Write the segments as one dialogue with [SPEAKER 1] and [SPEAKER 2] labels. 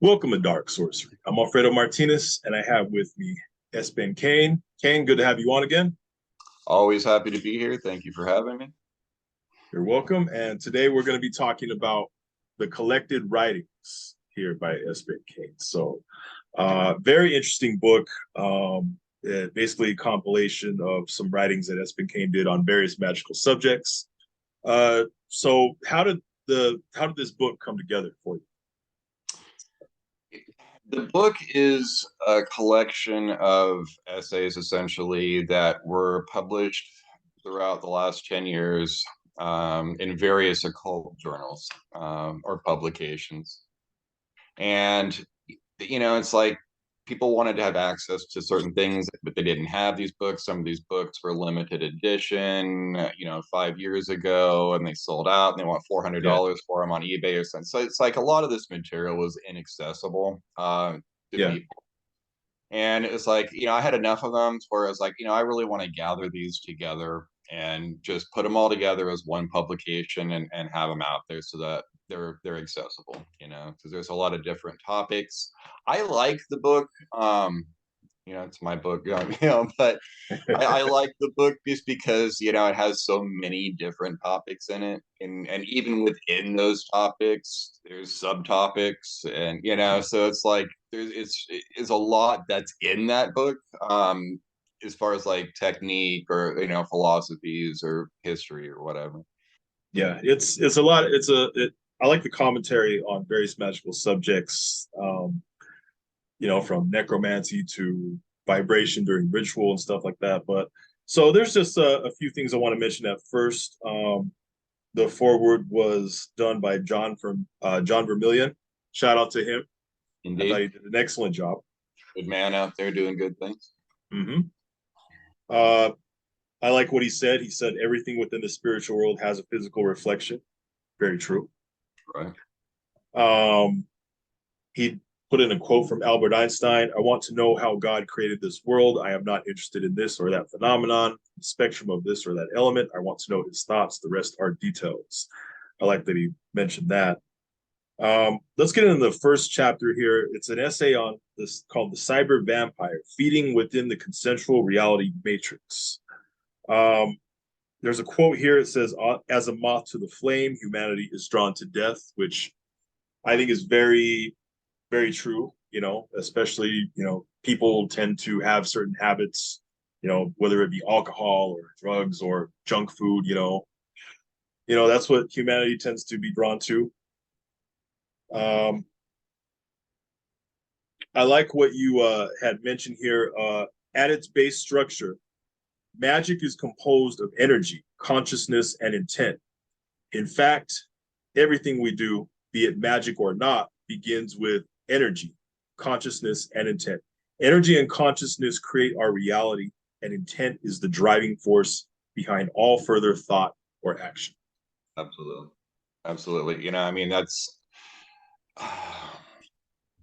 [SPEAKER 1] Welcome to Dark Sorcery. I'm Alfredo Martinez, and I have with me S Ben Qayin. Kane, good to have you on again.
[SPEAKER 2] Always happy to be here. Thank you for having me.
[SPEAKER 1] You're welcome. And today we're going to be talking about the collected writings here by S Ben Qayin. Very interesting book. Basically a compilation of some writings that S Ben Qayin did on various magical subjects. So how did this book come together for you?
[SPEAKER 2] The book is a collection of essays essentially that were published throughout the last 10 years in various occult journals or publications. And, it's like people wanted to have access to certain things, but they didn't have these books. Some of these books were limited edition, 5 years ago, and they sold out and they want
[SPEAKER 1] Yeah,
[SPEAKER 2] $400 for them on eBay or something. So it's like a lot of this material was inaccessible to
[SPEAKER 1] yeah,
[SPEAKER 2] people. And it's like, I had enough of them where I was like, I really want to gather these together and just put them all together as one publication and have them out there so that they're accessible, because there's a lot of different topics. I like the book. It's my book, but I like the book just because, it has so many different topics in it. And even within those topics, there's subtopics and, so it's like it's a lot that's in that book. As far as like technique or, philosophies or history or whatever.
[SPEAKER 1] yeah. It's a lot. I like the commentary on various magical subjects. From necromancy to vibration during ritual and stuff like that. But so there's just a few things I want to mention at first. The foreword was done by John Vermillion. Shout out to him. I thought
[SPEAKER 2] Indeed.
[SPEAKER 1] he did an excellent job.
[SPEAKER 2] Good man out there doing good things.
[SPEAKER 1] Hmm. Uh, I like what he said. He said everything within the spiritual world has a physical reflection. Very true.
[SPEAKER 2] Right.
[SPEAKER 1] Um, he put in a quote from Albert Einstein. I want to know how God created this world. I am not interested in this or that phenomenon, the spectrum of this or that element. I want to know his thoughts. The rest are details. I like that he mentioned that. Let's get into the first chapter here. It's an essay on this called The Cyber Vampire, Feeding Within the Consensual Reality Matrix. Um, there's a quote here. It says, as a moth to the flame, humanity is drawn to death, which I think is very, very true, especially, people tend to have certain habits, whether it be alcohol or drugs or junk food, that's what humanity tends to be drawn to. Um, I like what you had mentioned here. At its base structure, magic is composed of energy, consciousness, and intent. In fact, everything we do, be it magic or not, begins with energy, consciousness, and intent. Energy and consciousness create our reality, and intent is the driving force behind all further thought or action.
[SPEAKER 2] Absolutely. Absolutely.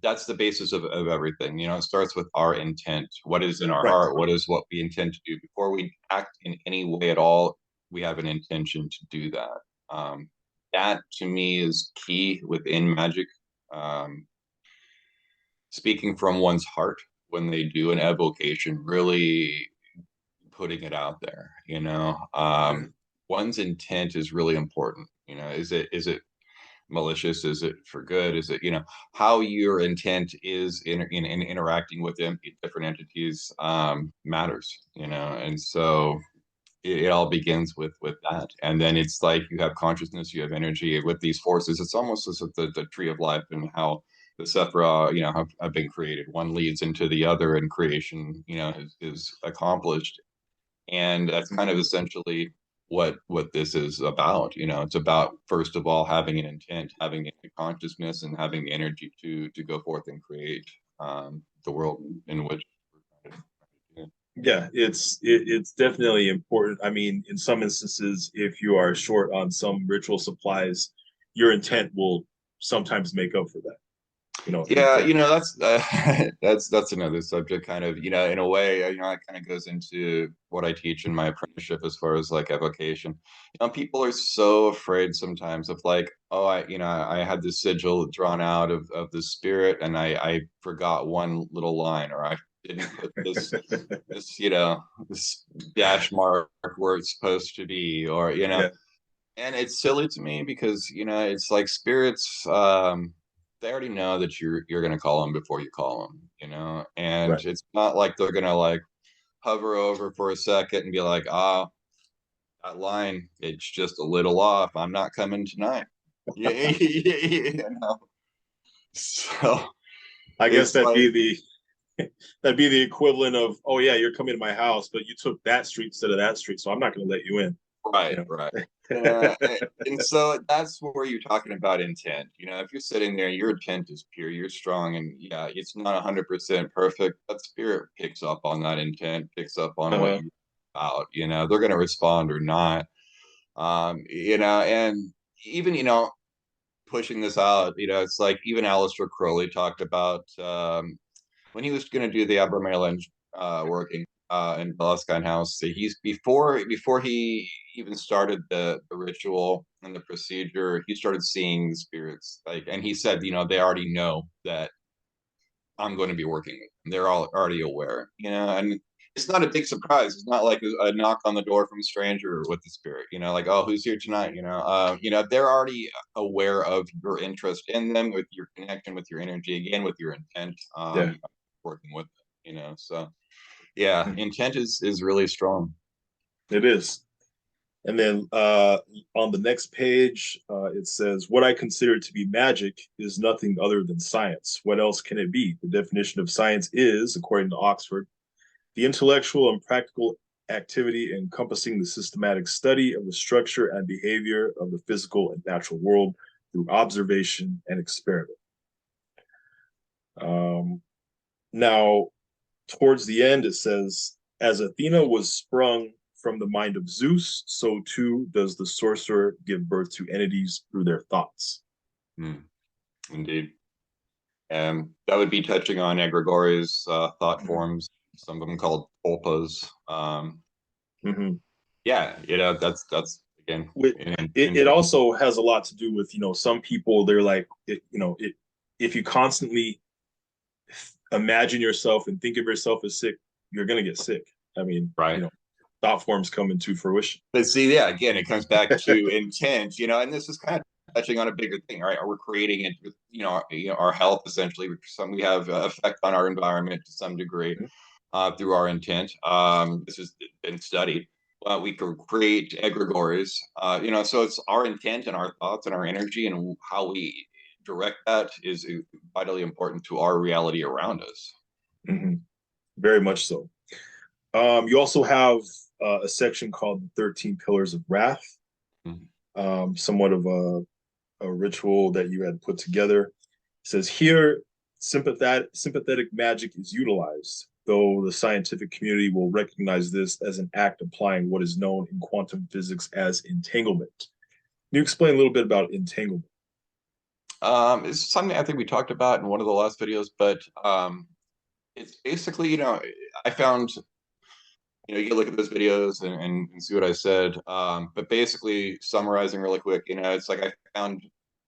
[SPEAKER 2] That's the basis of everything. It starts with our intent. What is in our
[SPEAKER 1] Right.
[SPEAKER 2] heart? What is what we intend to do? Before we act in any way at all, we have an intention to do that. That to me is key within magic. Um, Speaking from one's heart when they do an evocation, really putting it out there, one's intent is really important. Is it malicious? Is it for good? Is it, how your intent is in interacting with them, different entities, matters, and so it all begins with that. And then it's like you have consciousness, you have energy with these forces. It's almost as if the tree of life and how the Sephra, have been created. One leads into the other and creation, is accomplished. And that's kind of essentially what this is about. It's about, first of all, having an intent, having a consciousness, and having the energy to go forth and create the world in which we're trying to.
[SPEAKER 1] Yeah, it's definitely important. I mean, in some instances, if you are short on some ritual supplies, your intent will sometimes make up for that.
[SPEAKER 2] Yeah, that's that's another subject, kind of, in a way, it kind of goes into what I teach in my apprenticeship as far as like evocation. People are so afraid sometimes of like, oh, I had this sigil drawn out of the spirit, and I forgot one little line, or I didn't put this this dash mark where it's supposed to be, or
[SPEAKER 1] Yeah,
[SPEAKER 2] and it's silly to me because it's like spirits, they already know that you're going to call them before you call them, and
[SPEAKER 1] right.
[SPEAKER 2] it's not like they're going to like hover over for a second and be like, ah, that line, it's just a little off, I'm not coming tonight. Yeah. So
[SPEAKER 1] I guess
[SPEAKER 2] it's like,
[SPEAKER 1] that'd be the equivalent of, oh yeah, you're coming to my house, but you took that street instead of that street, so I'm not going to let you in.
[SPEAKER 2] right,
[SPEAKER 1] You
[SPEAKER 2] right.
[SPEAKER 1] know.
[SPEAKER 2] And so that's where you're talking about intent. If you're sitting there, your intent is pure, you're strong, and yeah, it's not 100% perfect, but spirit picks up on that intent, picks up on what
[SPEAKER 1] uh,
[SPEAKER 2] you're about. They're going to respond or not. And even, pushing this out, it's like even Aleister Crowley talked about, when he was going to do the Abramelin working in Belascan House. He's before he even started the ritual and the procedure, he started seeing the spirits. Like, and he said, they already know that I'm going to be working with them. They're all already aware, and it's not a big surprise. It's not like a knock on the door from a stranger with the spirit, like, oh, who's here tonight? They're already aware of your interest in them, with your connection, with your energy, again, with your intent,
[SPEAKER 1] yeah,
[SPEAKER 2] working with them, So yeah, intent is really strong.
[SPEAKER 1] it is. And then on the next page, it says, what I consider to be magic is nothing other than science. What else can it be? The definition of science is, according to Oxford, the intellectual and practical activity encompassing the systematic study of the structure and behavior of the physical and natural world through observation and experiment. Um, Now, towards the end, it says, as Athena was sprung from the mind of Zeus, so too does the sorcerer give birth to entities through their thoughts.
[SPEAKER 2] Mm, indeed. And that would be touching on egregores, thought
[SPEAKER 1] Mm-hmm.
[SPEAKER 2] forms, some of them called tulpas.
[SPEAKER 1] Mm-hmm.
[SPEAKER 2] Yeah, that's again,
[SPEAKER 1] It also has a lot to do with, some people, they're like, if you constantly imagine yourself and think of yourself as sick, you're going to get sick. I mean,
[SPEAKER 2] right.
[SPEAKER 1] thought forms come into fruition.
[SPEAKER 2] But see, yeah, again, it comes back to intent, and this is kind of touching on a bigger thing, right? We're creating it with, our health, essentially. We have effect on our environment to some degree through our intent. This has been studied. We can create egregores, so it's our intent and our thoughts and our energy and how we direct that is vitally important to our reality around us.
[SPEAKER 1] Mm-hmm. Very much so. You also have a section called the 13 Pillars of Wrath, somewhat of a ritual that you had put together. It says here, sympathetic magic is utilized, though the scientific community will recognize this as an act applying what is known in quantum physics as entanglement. Can you explain a little bit about entanglement?
[SPEAKER 2] It's something I think we talked about in one of the last videos, but it's basically, I found, you can look at those videos and see what I said. But basically, summarizing really quick, it's like I found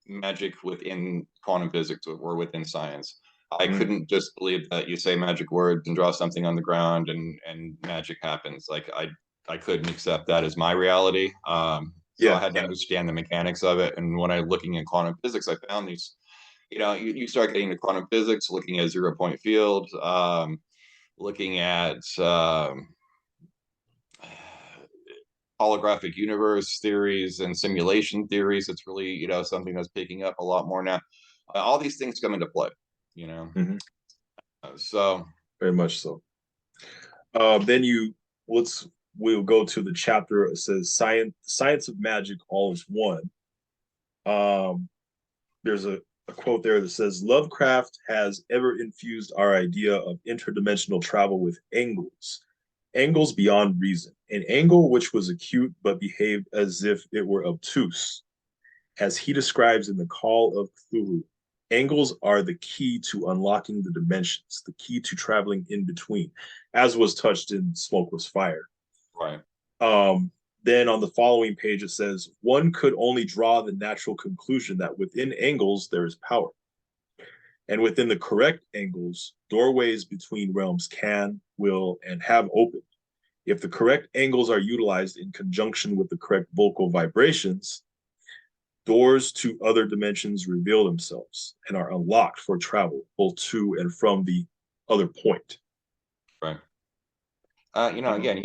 [SPEAKER 2] magic within quantum physics or within science. I couldn't just believe that you say magic words and draw something on the ground and magic happens. Like I couldn't accept that as my reality. So I
[SPEAKER 1] Yeah.
[SPEAKER 2] had to understand the mechanics of it. And when I looking at quantum physics, I found these, you start getting to quantum physics, looking at 0 point field, looking at holographic universe theories and simulation theories. It's really, something that's picking up a lot more now. All these things come into play, you know.
[SPEAKER 1] Mm-hmm.
[SPEAKER 2] So
[SPEAKER 1] Very much so. Then we'll go to the chapter. It says science of magic, all is one. Um, there's a quote there that says Lovecraft has ever infused our idea of interdimensional travel with angles beyond reason, an angle which was acute but behaved as if it were obtuse, as he describes in The Call of Cthulhu. Angles are the key to unlocking the dimensions, the key to traveling in between, as was touched in Smokeless Fire.
[SPEAKER 2] Right.
[SPEAKER 1] Um, then on the following page, it says, one could only draw the natural conclusion that within angles there is power. And within the correct angles, doorways between realms can, will, and have opened. If the correct angles are utilized in conjunction with the correct vocal vibrations, doors to other dimensions reveal themselves and are unlocked for travel, both to and from the other point.
[SPEAKER 2] Right.
[SPEAKER 1] Um,
[SPEAKER 2] Again,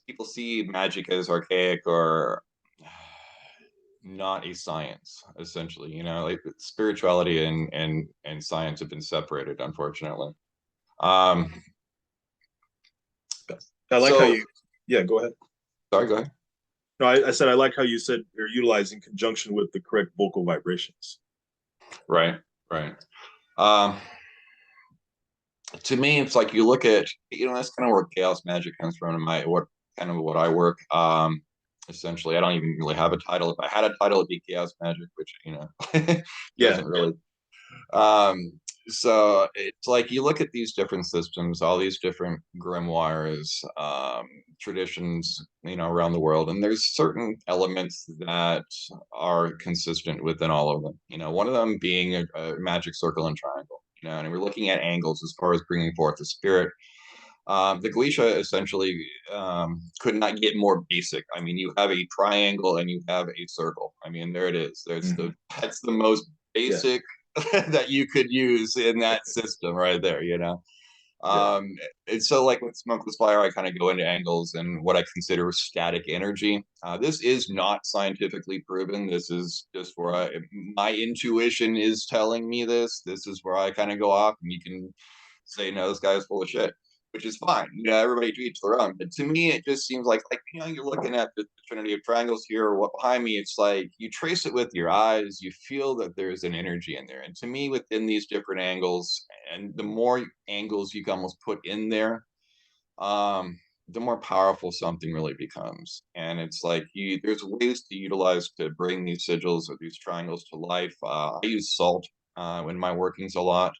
[SPEAKER 2] people see magic as archaic or not a science, essentially. Like spirituality and science have been separated, unfortunately. Um,
[SPEAKER 1] I like how
[SPEAKER 2] so
[SPEAKER 1] you, yeah, go ahead.
[SPEAKER 2] sorry, go ahead.
[SPEAKER 1] No, I said I like how you said you're utilizing conjunction with the correct vocal vibrations.
[SPEAKER 2] Right, right. Um, to me, it's like you look at, that's kind of where chaos magic comes from, and what I work. Essentially, I don't even really have a title. If I had a title, it'd be chaos magic, which
[SPEAKER 1] Yeah,
[SPEAKER 2] doesn't really. Um, so it's like you look at these different systems, all these different grimoires, traditions, around the world, and there's certain elements that are consistent within all of them. One of them being a magic circle and triangle. And we're looking at angles as far as bringing forth the spirit. The Glisha essentially could not get more basic. I mean, you have a triangle and you have a circle. I mean, there it is.
[SPEAKER 1] mm-hmm.
[SPEAKER 2] That's the most
[SPEAKER 1] Yeah,
[SPEAKER 2] basic that you could use in that system right there.
[SPEAKER 1] yeah.
[SPEAKER 2] And so like with Smokeless Fire, I kind of go into angles and what I consider static energy. This is not scientifically proven. This is just where my intuition is telling me this. This is where I kind of go off, and you can say, no, this guy's full of shit, which is fine. Everybody to each their own. But to me, it just seems like you're looking at the trinity of triangles here, or what behind me, it's like you trace it with your eyes, you feel that there's an energy in there. And to me, within these different angles, and the more angles you can almost put in there, the more powerful something really becomes. And it's like there's ways to utilize to bring these sigils or these triangles to life. I use salt in my workings a lot.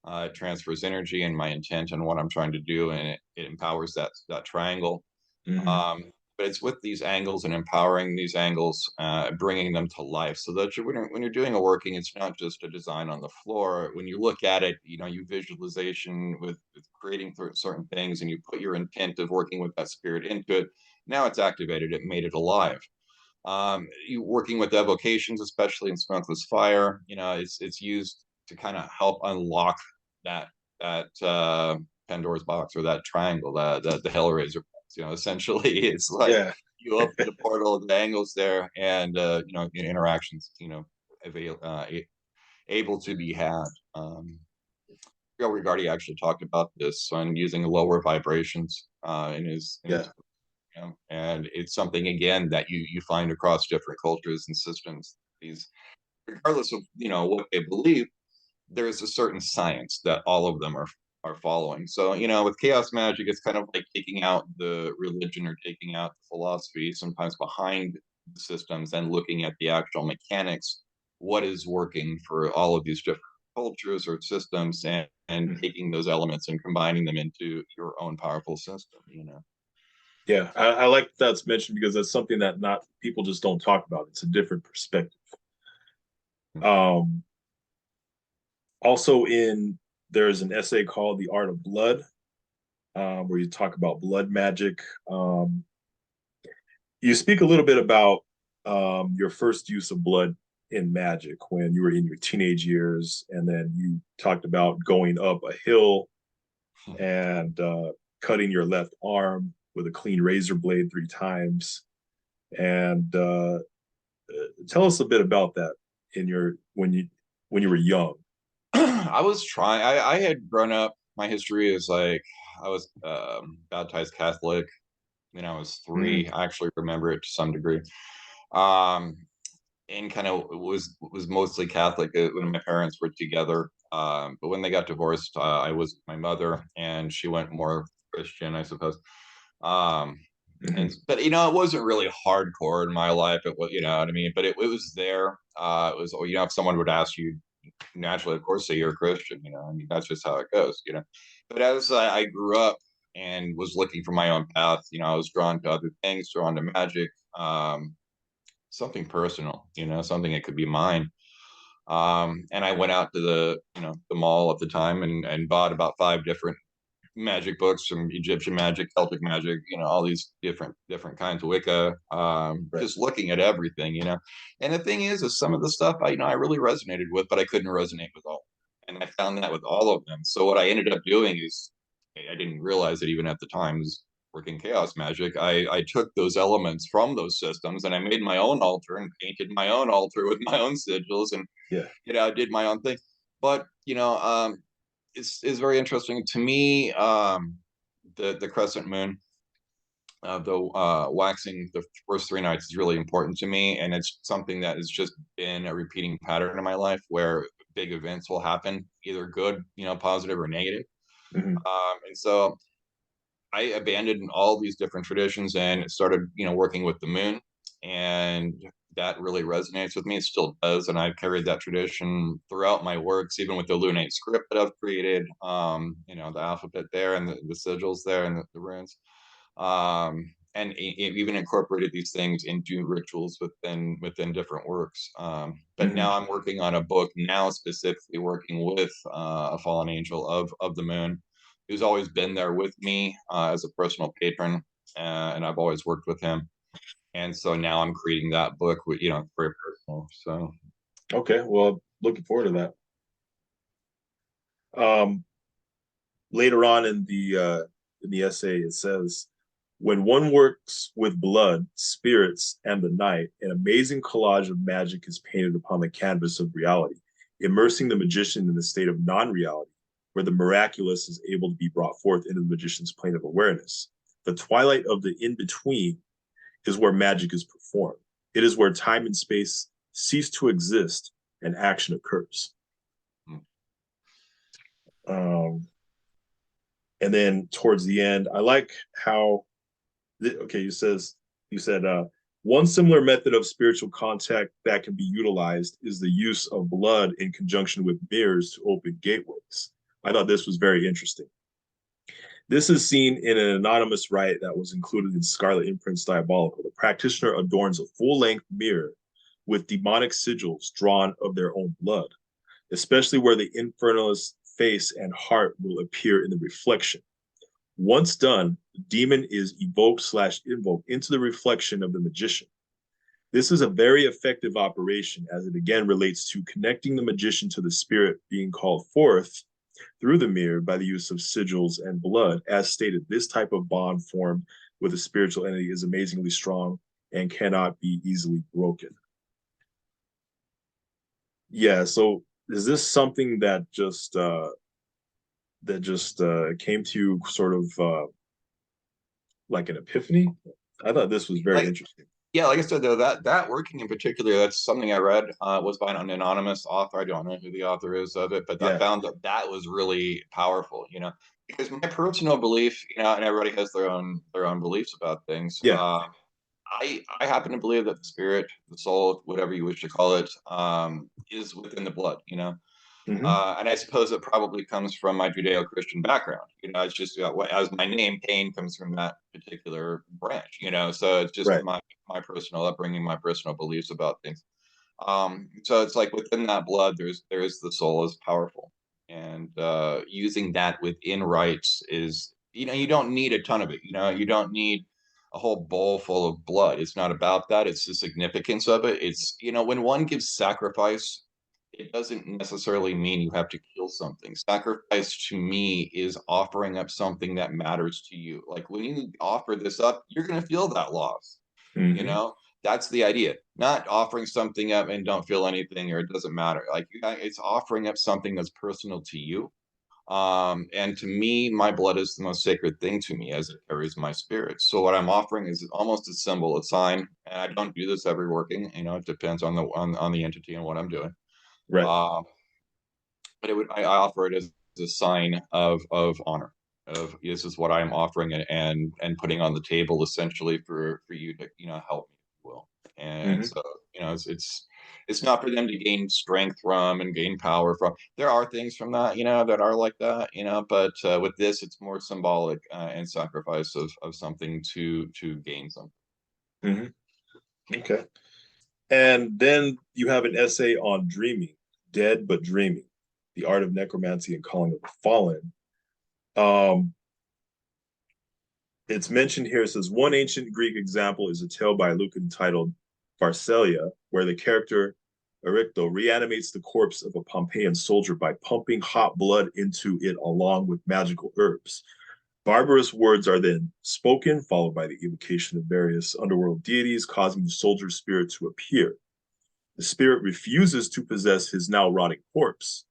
[SPEAKER 2] It transfers energy and my intent and what I'm trying to do, and it empowers that triangle.
[SPEAKER 1] Mm-hmm.
[SPEAKER 2] But it's with these angles and empowering these angles, bringing them to life, so that when you're doing a working, it's not just a design on the floor. When you look at it, you visualization with creating certain things, and you put your intent of working with that spirit into it. Now it's activated. It made it alive. You working with evocations, especially in Smokeless Fire, it's used to kind of help unlock that Pandora's box, or that triangle, the Hellraiser box. Essentially, it's like
[SPEAKER 1] Yeah,
[SPEAKER 2] you open the portal, the angles there, and interactions, able to be had. Gail Rigardi actually talked about this on using lower vibrations in his
[SPEAKER 1] yeah,
[SPEAKER 2] and it's something again that you find across different cultures and systems. These, regardless of what they believe, there's a certain science that all of them are following. So with chaos magic, it's kind of like taking out the religion or taking out the philosophy sometimes behind the systems and looking at the actual mechanics, what is working for all of these different cultures or systems, and
[SPEAKER 1] mm-hmm.
[SPEAKER 2] taking those elements and combining them into your own powerful system.
[SPEAKER 1] Yeah. I like that's mentioned because that's something that not people just don't talk about. It's a different perspective. Um, Also, in there's an essay called "The Art of Blood," where you talk about blood magic. You speak a little bit about your first use of blood in magic when you were in your teenage years, and then you talked about going up a hill and cutting your left arm with a clean razor blade 3 times. And tell us a bit about that in your when you were young.
[SPEAKER 2] I was trying. I had grown up. My history is like I was baptized Catholic when I was
[SPEAKER 1] Mm-hmm.
[SPEAKER 2] 3. I actually remember it to some degree. Um, and kind of was mostly Catholic when my parents were together. But when they got divorced, I was with my mother, and she went more Christian, I suppose. Um,
[SPEAKER 1] Mm-hmm.
[SPEAKER 2] and but it wasn't really hardcore in my life. It was, you know what I mean. But it was there. It was, if someone would ask you, naturally, of course, say you're a Christian. I mean, that's just how it goes. But as I grew up and was looking for my own path, I was drawn to other things, drawn to magic, something personal, something that could be mine. And I went out to the mall at the time and bought about 5 different magic books from Egyptian magic, Celtic magic, all these different kinds of Wicca,
[SPEAKER 1] Right.
[SPEAKER 2] just looking at everything. And the thing is some of the stuff I really resonated with, but I couldn't resonate with all. And I found that with all of them. So what I ended up doing is, I didn't realize it even at the time, was working chaos magic. I took those elements from those systems and I made my own altar and painted my own altar with my own sigils, and
[SPEAKER 1] Yeah.
[SPEAKER 2] I did my own thing. But is very interesting to me. The crescent moon, the waxing the first 3 nights is really important to me, and it's something that has just been a repeating pattern in my life where big events will happen, either good, positive or negative.
[SPEAKER 1] Hmm.
[SPEAKER 2] And so I abandoned all these different traditions and started, working with the moon, and that really resonates with me. It still does, and I've carried that tradition throughout my works, even with the lunate script that I've created. The alphabet there, and the sigils there, and the runes, and even incorporated these things into rituals within different works. But
[SPEAKER 1] Hmm.
[SPEAKER 2] now I'm working on a book now, specifically working with a fallen angel of the moon, who's always been there with me as a personal patron, and I've always worked with him. And so now I'm creating that book with, very personal. So
[SPEAKER 1] Okay. Well, looking forward to that. Um, Later on in the essay, it says, "When one works with blood, spirits, and the night, an amazing collage of magic is painted upon the canvas of reality, immersing the magician in a state of non-reality, where the miraculous is able to be brought forth into the magician's plane of awareness. The twilight of the in-between is where magic is performed. It is where time and space cease to exist and action occurs."
[SPEAKER 2] mm,
[SPEAKER 1] Um, and then towards the end, I like how okay, you said one similar method of spiritual contact that can be utilized is the use of blood in conjunction with mirrors to open gateways. I thought this was very interesting. This is seen in an anonymous rite that was included in Scarlet Imprint's Diabolical. The practitioner adorns a full-length mirror with demonic sigils drawn of their own blood, especially where the infernalist's face and heart will appear in the reflection. Once done, the demon is evoked/invoked into the reflection of the magician. This is a very effective operation as it again relates to connecting the magician to the spirit being called forth through the mirror by the use of sigils and blood. As stated, this type of bond formed with a spiritual entity is amazingly strong and cannot be easily broken. Yeah, so is this something that just came to you sort of like an epiphany? I thought this was very
[SPEAKER 2] like
[SPEAKER 1] interesting.
[SPEAKER 2] yeah, like I said, though, that working in particular, that's something I read, was by an anonymous author. I don't know who the author is of it, but I
[SPEAKER 1] Yeah,
[SPEAKER 2] found that was really powerful. Because my personal belief, and everybody has their own beliefs about things.
[SPEAKER 1] yeah.
[SPEAKER 2] I happen to believe that the spirit, the soul, whatever you wish to call it, is within the blood.
[SPEAKER 1] Hmm.
[SPEAKER 2] And I suppose it probably comes from my Judeo-Christian background. It's just as my name Cain comes from that particular branch. So it's just
[SPEAKER 1] Right.
[SPEAKER 2] my personal upbringing, my personal beliefs about things. So it's like within that blood, there's the soul is powerful, and using that within rites is, you don't need a ton of it. You don't need a whole bowl full of blood. It's not about that. It's the significance of it. It's, when one gives sacrifice, it doesn't necessarily mean you have to kill something. Sacrifice to me is offering up something that matters to you. Like when you offer this up, you're going to feel that loss. You
[SPEAKER 1] Hmm.
[SPEAKER 2] know, that's the idea. Not offering something up and don't feel anything, or it doesn't matter. Like it's offering up something that's personal to you. And to me, my blood is the most sacred thing to me, as it carries my spirit. So what I'm offering is almost a symbol, a sign. And I don't do this every working. It depends on the entity and what I'm doing.
[SPEAKER 1] Right.
[SPEAKER 2] Um, but I offer it as a sign of honor. Of this is what I'm offering, and putting on the table, essentially, for you to help me, if you will. And
[SPEAKER 1] Hmm.
[SPEAKER 2] so it's It's not for them to gain strength from and gain power from. There are things from that, that are like that, but with this, it's more symbolic and sacrifice of something to gain something.
[SPEAKER 1] Okay. And then you have an essay on dreaming, dead but dreaming, the art of necromancy and calling of the fallen. Um, it's mentioned here. It says one ancient Greek example is a tale by Lucan entitled Pharsalia, where the character Ericto reanimates the corpse of a Pompeian soldier by pumping hot blood into it along with magical herbs. Barbarous words are then spoken, followed by the evocation of various underworld deities, causing the soldier's spirit to appear. The spirit refuses to possess his now rotting corpse,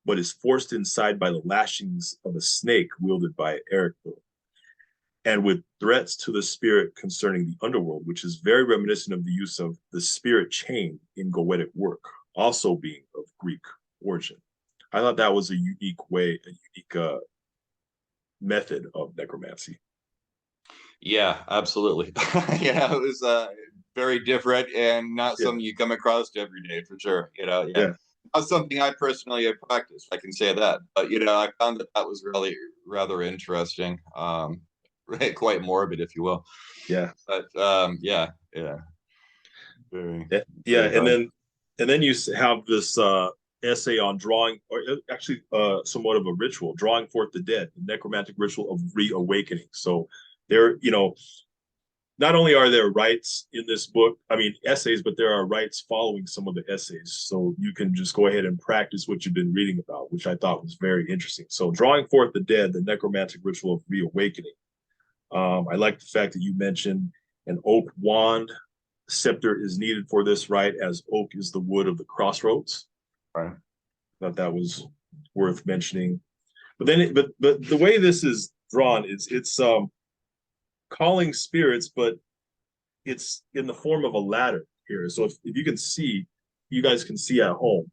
[SPEAKER 1] but is forced inside by the lashings of a snake wielded by Ericto, and with threats to the spirit concerning the underworld, which is very reminiscent of the use of the spirit chain in Goetic work, also being of Greek origin. I thought that was a unique method of necromancy.
[SPEAKER 2] Yeah, absolutely. It was very different and not something you come across every day for sure. Not something I personally have practiced. I can say that, but I found that was really rather interesting. Quite morbid, if you will.
[SPEAKER 1] Yeah.
[SPEAKER 2] But yeah. Very,
[SPEAKER 1] yeah,
[SPEAKER 2] very
[SPEAKER 1] and then you have this essay on drawing, or actually somewhat of a ritual, drawing forth the dead, the necromantic ritual of reawakening. So there, not only are there rites in this book, I mean essays, but there are rites following some of the essays. So you can just go ahead and practice what you've been reading about, which I thought was very interesting. So drawing forth the dead, the necromantic ritual of reawakening. I like the fact that you mentioned an oak wand scepter is needed for this rite, as oak is the wood of the crossroads.
[SPEAKER 2] right.
[SPEAKER 1] Thought that was worth mentioning. But then, but the way this is drawn is it's calling spirits, but it's in the form of a ladder here. So if you can see, you guys can see at home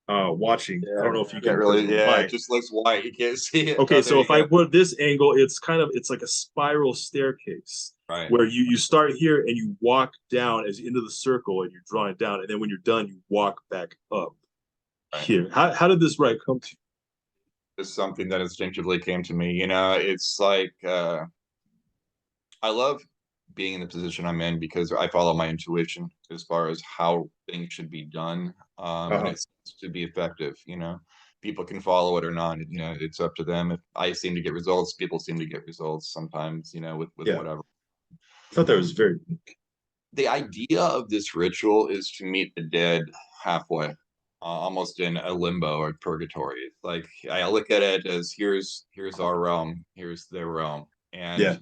[SPEAKER 1] watching. I don't know if you can
[SPEAKER 2] really. Yeah, it
[SPEAKER 1] light.
[SPEAKER 2] just looks white. You can't see it.
[SPEAKER 1] Okay,
[SPEAKER 2] Oh,
[SPEAKER 1] so if I put this angle, it's like a spiral staircase.
[SPEAKER 2] Right.
[SPEAKER 1] Where you start here and you walk down as into the circle and you're drawing it down, and then when you're done, you walk back up here. How did this rite come to you?
[SPEAKER 2] It's something that instinctively came to me. It's like I love being in the position I'm in because I follow my intuition as far as how things should be done, and it seems to be effective. People can follow it or not. It's up to them. If I seem to get results, people seem to get results sometimes. With whatever.
[SPEAKER 1] I thought that was very unique.
[SPEAKER 2] The idea of this ritual is to meet the dead halfway, almost in a limbo or purgatory. It's like I look at it as here's our realm, here's their realm, and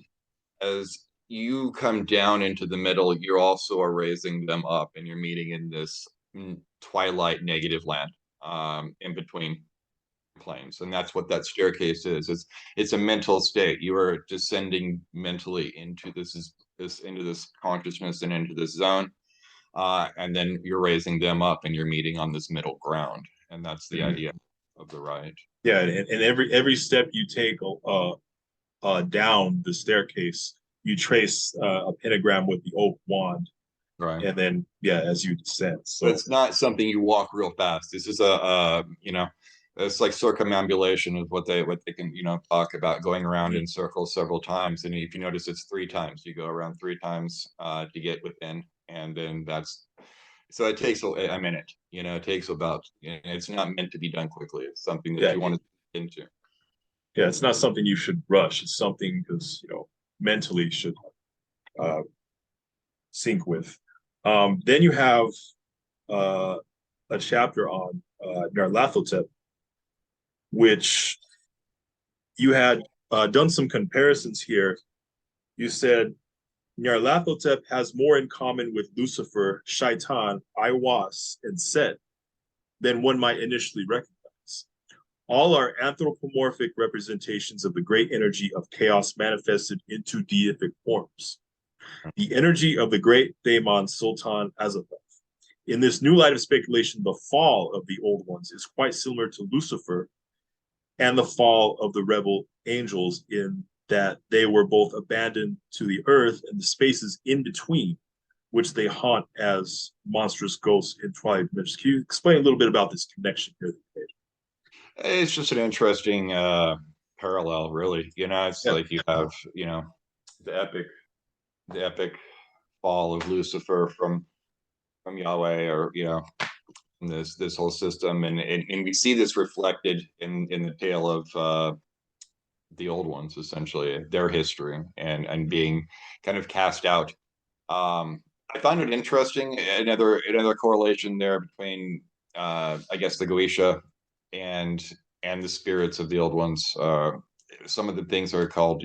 [SPEAKER 2] as you come down into the middle, you also are raising them up, and you're meeting in this twilight negative land, in between planes, and that's what that staircase is. It's a mental state. You are descending mentally into this consciousness and into this zone, and then you're raising them up, and you're meeting on this middle ground, and that's the idea of the ride.
[SPEAKER 1] Yeah, and every step you take down the staircase, you trace a pentagram with the oak wand,
[SPEAKER 2] Right.
[SPEAKER 1] and then as you descend. So
[SPEAKER 2] but it's not something you walk real fast. This is it's like circumambulation of what they can talk about, going around in circles several times. And if you notice, it's 3 times. You go around 3 times to get within, and then so it takes a minute. It takes about. It's not meant to be done quickly. It's something that you want to get into.
[SPEAKER 1] Yeah, it's not something you should rush. It's something because mentally should sync with. Then you have a chapter on Nyarlathotep, which you had done some comparisons here. You said Nyarlathotep has more in common with Lucifer, Shaitan, Aiwass, and Set than one might initially recognize. All are anthropomorphic representations of the great energy of chaos manifested into deific forms. The energy of the great Daemon Sultan Azathoth. In this new light of speculation, the fall of the old ones is quite similar to Lucifer and the fall of the rebel angels, in that they were both abandoned to the earth and the spaces in between which they haunt as monstrous ghosts in twilight dimensions. Can you explain a little bit about this connection here?
[SPEAKER 2] It's just an interesting parallel, really. It's
[SPEAKER 1] Yeah.
[SPEAKER 2] like you have, the epic, the epic fall of Lucifer from Yahweh, or this whole system, and we see this reflected in the tale of the old ones, essentially their history and being kind of cast out. I find it interesting. Another correlation there between I guess the Goetia and the spirits of the old ones. Some of the things are called,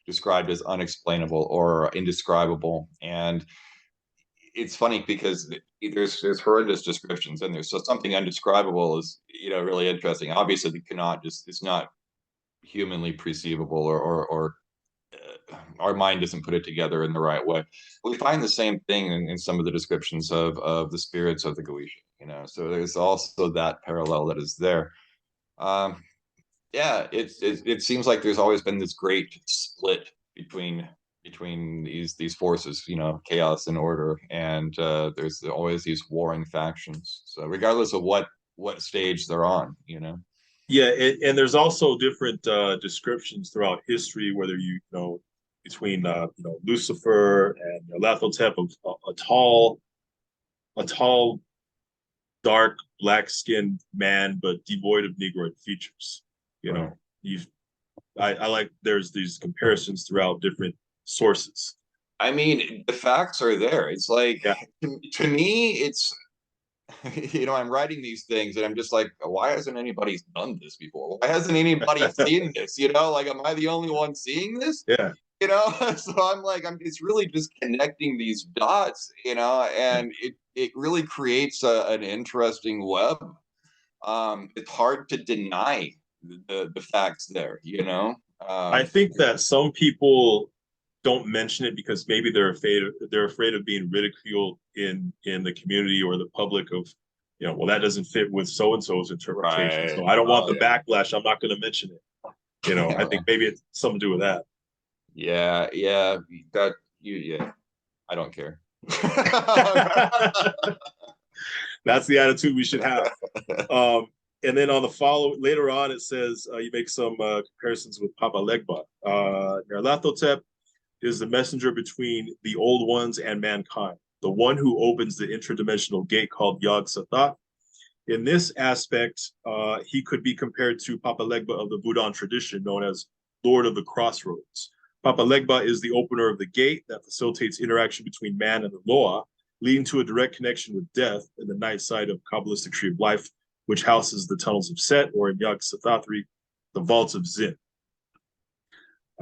[SPEAKER 2] described as unexplainable or indescribable, and it's funny because there's horrendous descriptions in there. So something undescribable is, really interesting. Obviously, we cannot just, it's not humanly perceivable, or our mind doesn't put it together in the right way. We find the same thing in some of the descriptions of the spirits of the Goetia. So there's also that parallel that is there. Um, yeah, it seems like there's always been this great split between these forces, chaos and order, and there's always these warring factions. So regardless of what stage they're on.
[SPEAKER 1] Yeah, and there's also different descriptions throughout history, whether between Lucifer and Lathotep, of a tall, dark, black-skinned man, but devoid of Negroid features. You
[SPEAKER 2] Right.
[SPEAKER 1] know, you I like there's these comparisons throughout different sources.
[SPEAKER 2] I mean, the facts are there. It's like,
[SPEAKER 1] Yeah,
[SPEAKER 2] to me, it's I'm writing these things and I'm just like, why hasn't anybody done this before? Why hasn't anybody seen this? Like, am I the only one seeing this?
[SPEAKER 1] yeah,
[SPEAKER 2] So I'm like, it's really just connecting these dots, and it really creates an interesting web. It's hard to deny the facts there.
[SPEAKER 1] I think that some people don't mention it because maybe they're afraid of being ridiculed in the community or the public of, well, that doesn't fit with so and so's interpretation.
[SPEAKER 2] Right.
[SPEAKER 1] So I don't want
[SPEAKER 2] Oh
[SPEAKER 1] the backlash. I'm not going to mention it. I
[SPEAKER 2] yeah.
[SPEAKER 1] think maybe it's something to do with that.
[SPEAKER 2] Yeah, yeah, yeah. I don't care.
[SPEAKER 1] That's the attitude we should have. Um, and then on the follow later on, it says you make some comparisons with Papa Legba. Nyarlathotep is the messenger between the old ones and mankind, the one who opens the interdimensional gate called Yog Sothoth. In this aspect, he could be compared to Papa Legba of the Budan tradition, known as Lord of the Crossroads. Papa Legba is the opener of the gate that facilitates interaction between man and the Loa, leading to a direct connection with death in the night side of Kabbalistic Tree of Life, which houses the tunnels of Set, or in Yog Sothoth, the vaults of Zin.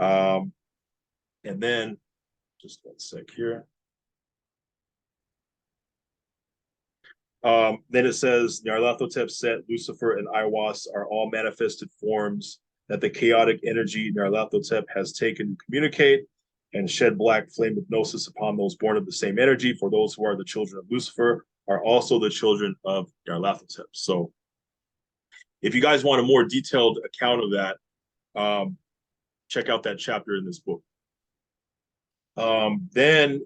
[SPEAKER 1] Um, and then, just one sec here. Then it says Nyarlathotep, Set, Lucifer, and Aiwass are all manifested forms that the chaotic energy Nyarlathotep has taken to communicate and shed black flame of gnosis upon those born of the same energy. For those who are the children of Lucifer are also the children of Nyarlathotep. So if you guys want a more detailed account of that, check out that chapter in this book. Then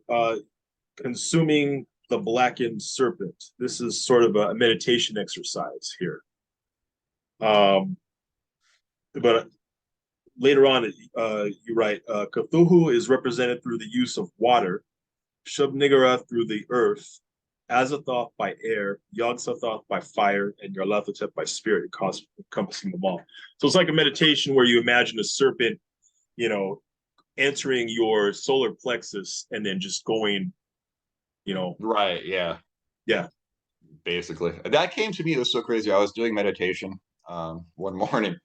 [SPEAKER 1] consuming the blackened serpent. This is sort of a meditation exercise here. But later on, you write, Cthulhu is represented through the use of water, Shub-Niggurath through the earth, Azathoth by air, Yog-Sothoth by fire, and Nyarlathotep by spirit, encompassing them all. So it's like a meditation where you imagine a serpent, entering your solar plexus and then just going,
[SPEAKER 2] Right, yeah.
[SPEAKER 1] Yeah.
[SPEAKER 2] Basically. That came to me, it was so crazy. I was doing meditation one morning.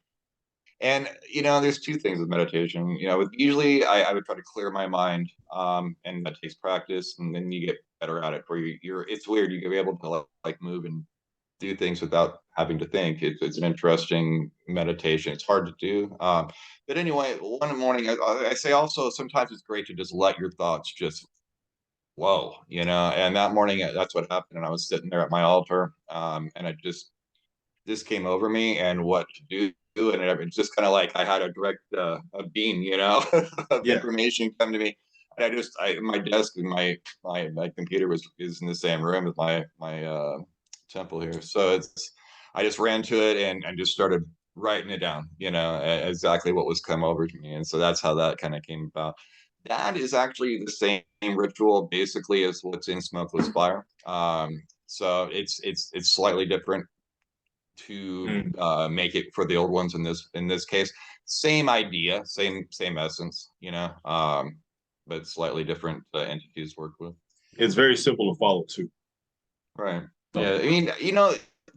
[SPEAKER 2] And there's two things with meditation. Usually I would try to clear my mind, and that takes practice, and then you get better at it. Where it's weird. You can be able to like move and do things without having to think. It's an interesting meditation. It's hard to do, but anyway, one morning I say also sometimes it's great to just let your thoughts just flow. And that morning that's what happened. And I was sitting there at my altar, and I just this came over me and what to do. And it's just kind of like I had a direct a beam, of
[SPEAKER 1] Yeah.
[SPEAKER 2] information come to me. My desk and my computer is in the same room as my temple here. So I just ran to it and just started writing it down, exactly what was come over to me. And so that's how that kind of came about. That is actually the same ritual basically as what's in Smokeless Fire. So it's slightly different to
[SPEAKER 1] Mm.
[SPEAKER 2] make it for the old ones in this case. Same idea, same essence, but slightly different entities worked with.
[SPEAKER 1] It's very simple to follow too.
[SPEAKER 2] Right.
[SPEAKER 1] So,
[SPEAKER 2] Yeah. I mean,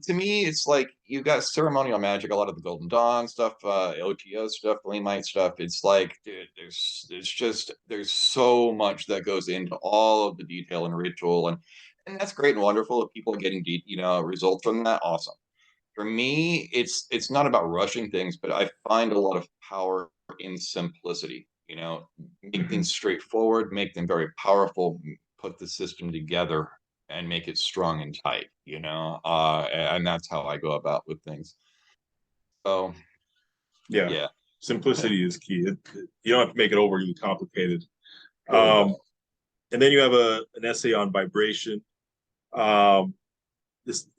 [SPEAKER 2] to me, it's like you got ceremonial magic, a lot of the Golden Dawn stuff, OTO stuff, Lemite stuff. It's like, dude, there's so much that goes into all of the detail and ritual, and that's great and wonderful. If people are getting results from that, awesome. For me, it's not about rushing things, but I find a lot of power in simplicity. Make
[SPEAKER 1] mhm.
[SPEAKER 2] things straightforward, make them very powerful, put the system together, and make it strong and tight. And that's how I go about with things. So
[SPEAKER 1] Yeah,
[SPEAKER 2] yeah,
[SPEAKER 1] simplicity is key. You don't have to make it overly complicated.
[SPEAKER 2] really
[SPEAKER 1] Um,
[SPEAKER 2] don't.
[SPEAKER 1] and then you have an essay on vibration. Um,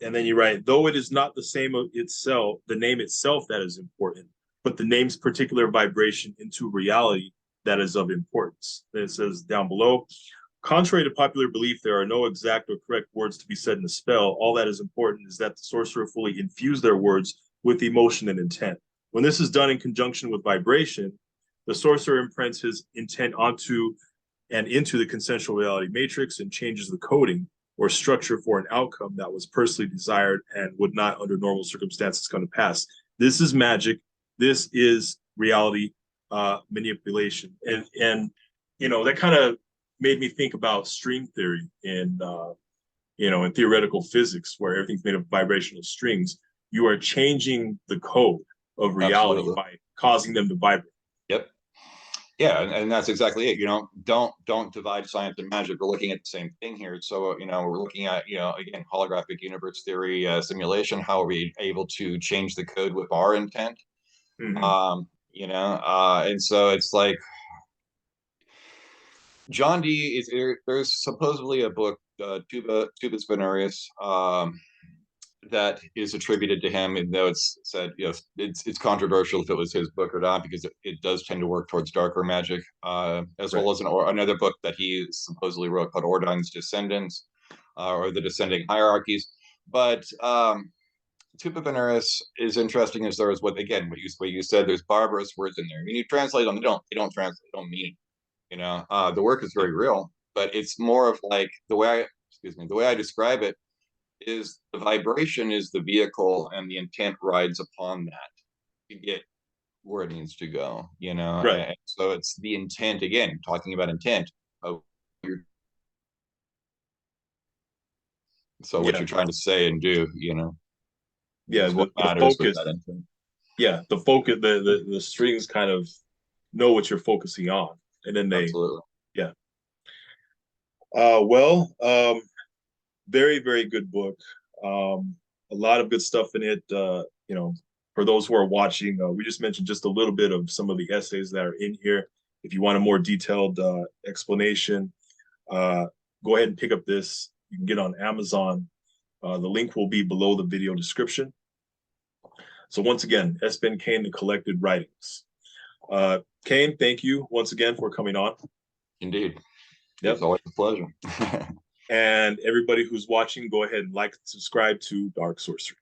[SPEAKER 1] and then you write, though it is not the same of itself, the name itself that is important, but the name's particular vibration into reality that is of importance. Then it says down below, contrary to popular belief, there are no exact or correct words to be said in a spell. All that is important is that the sorcerer fully infuse their words with emotion and intent. When this is done in conjunction with vibration, the sorcerer imprints his intent onto and into the consensual reality matrix and changes the coding or structure for an outcome that was personally desired and would not under normal circumstances come to pass. This is magic. This is reality manipulation. And that kind of made me think about string theory in theoretical physics, where everything's made of vibrational strings. You are changing the code of reality
[SPEAKER 2] Absolutely.
[SPEAKER 1] by causing them to vibrate.
[SPEAKER 2] Yep. Yeah, and that's exactly it. Don't divide science and magic. We're looking at the same thing here. So, we're looking at, again, holographic universe theory, simulation. How are we able to change the code with our intent?
[SPEAKER 1] Mm-hmm.
[SPEAKER 2] And so it's like John D. There's supposedly a book, Tubus Veneris, that is attributed to him, even though it's said, it's controversial if it was his book or not, because it does tend to work towards darker magic, as
[SPEAKER 1] Right.
[SPEAKER 2] well as another book that he supposedly wrote called Ordine's Descendants, or the Descending Hierarchies. But Tuba Veneris is interesting as there is what you said. There's barbarous words in there. When you translate them, they don't translate. They don't mean it. The work is very real, but it's more of like the way I describe it is the vibration is the vehicle and the intent rides upon that to get where it needs to go,
[SPEAKER 1] Right.
[SPEAKER 2] and so it's the intent, again, talking about intent of what
[SPEAKER 1] Yeah.
[SPEAKER 2] you're trying to say and do,
[SPEAKER 1] Yeah.
[SPEAKER 2] is what
[SPEAKER 1] The
[SPEAKER 2] matters with that
[SPEAKER 1] focus.
[SPEAKER 2] intent.
[SPEAKER 1] Yeah. The focus. The strings kind of know what you're focusing on, and then they.
[SPEAKER 2] Absolutely.
[SPEAKER 1] Yeah. Well, very very good book. A lot of good stuff in it. For those who are watching, we just mentioned just a little bit of some of the essays that are in here. If you want a more detailed explanation, uh, go ahead and pick up this. You can get on Amazon. The link will be below the video description. So once again, S Ben Qayin, The Collected Writings. Qayin, thank you once again for coming on.
[SPEAKER 2] Indeed. It's
[SPEAKER 1] Yep.
[SPEAKER 2] always a pleasure.
[SPEAKER 1] And everybody who's watching, go ahead and like and subscribe to Dark Sorcery.